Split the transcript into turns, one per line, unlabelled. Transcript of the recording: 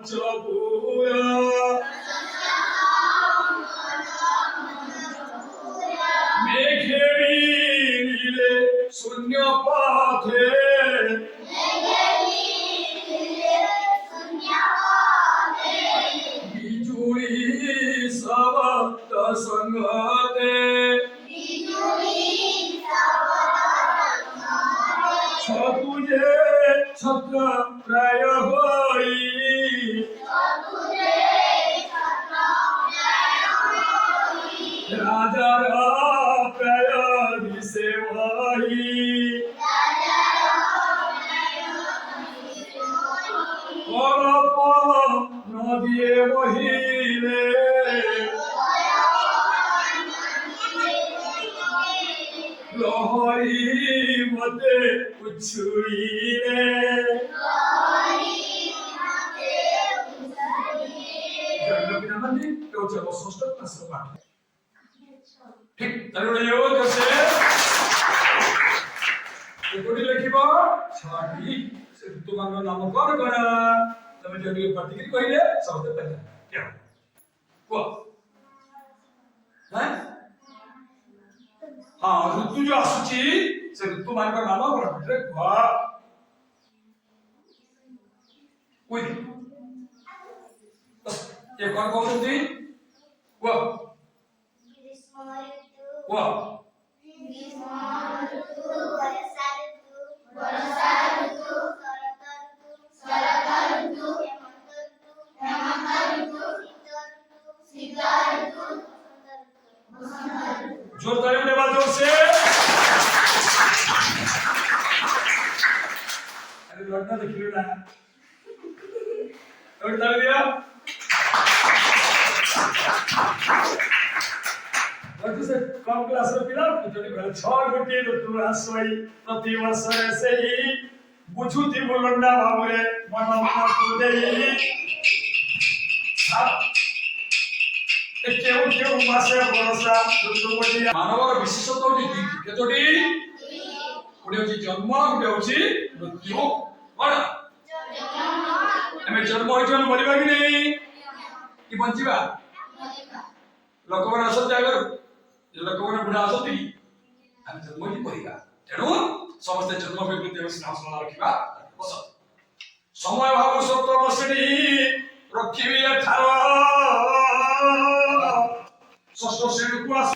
পঞ্চপুরা মেঘে নীলে শূন্য পথে বিজুড়ি শব্দ সঙ্গতে ছতুজে ছত্র প্রায় হই রাজার প্রায় দিশে ভাই পরপ নদীয়ে বহিলে লহরী মতে উছুড়িলে ষষ্ঠ ক্লাসের পাঠ ঠিক তাহলে এগুলি লিখিব ছটি ସେ ଋତୁମାନଙ୍କ ନାମକରଣ କର ତମେ ଯଦି ପ୍ରତିକ୍ରିୟା କହିଲେ ସମସ୍ତେ ପାଇଲେ କେଉଁ କୁହ ହଁ ଋତୁ ଯୋଉ ଆସୁଛି ସେ ଋତୁମାନଙ୍କ ନାମକରଣ ଭିତରେ କୁହ କୁହ ଏ କଣ କହୁଛନ୍ତି କୁହ କୁହ जोर ताली दे बात जोर से अरे लड़ना देखिए ना जोर ताली दिया बच्चों से कम क्लास में पिला जोड़ी पहले 6 गोटी ऋतु आसोई प्रति वर्ष ऐसे ही बुझुती बोलंडा भावरे मन मन कुदेई केउ केउ मासे बरसा ऋतु गोटी मानवर विशेषत्व होती केतोटी गोटे होची जन्म गोटे होची मृत्यु कोन हमें जन्म होई जन्म मरिबा कि नहीं कि बंचिबा लोकमान असत जागर लोकमान बुढ़ा असत कि हम जन्म ही मरिबा तेणु समस्त जन्म प्रति स्नेह रखिबा समय भाव सत्व बसनी रखिबी ठार षष्ठ श्रेणी को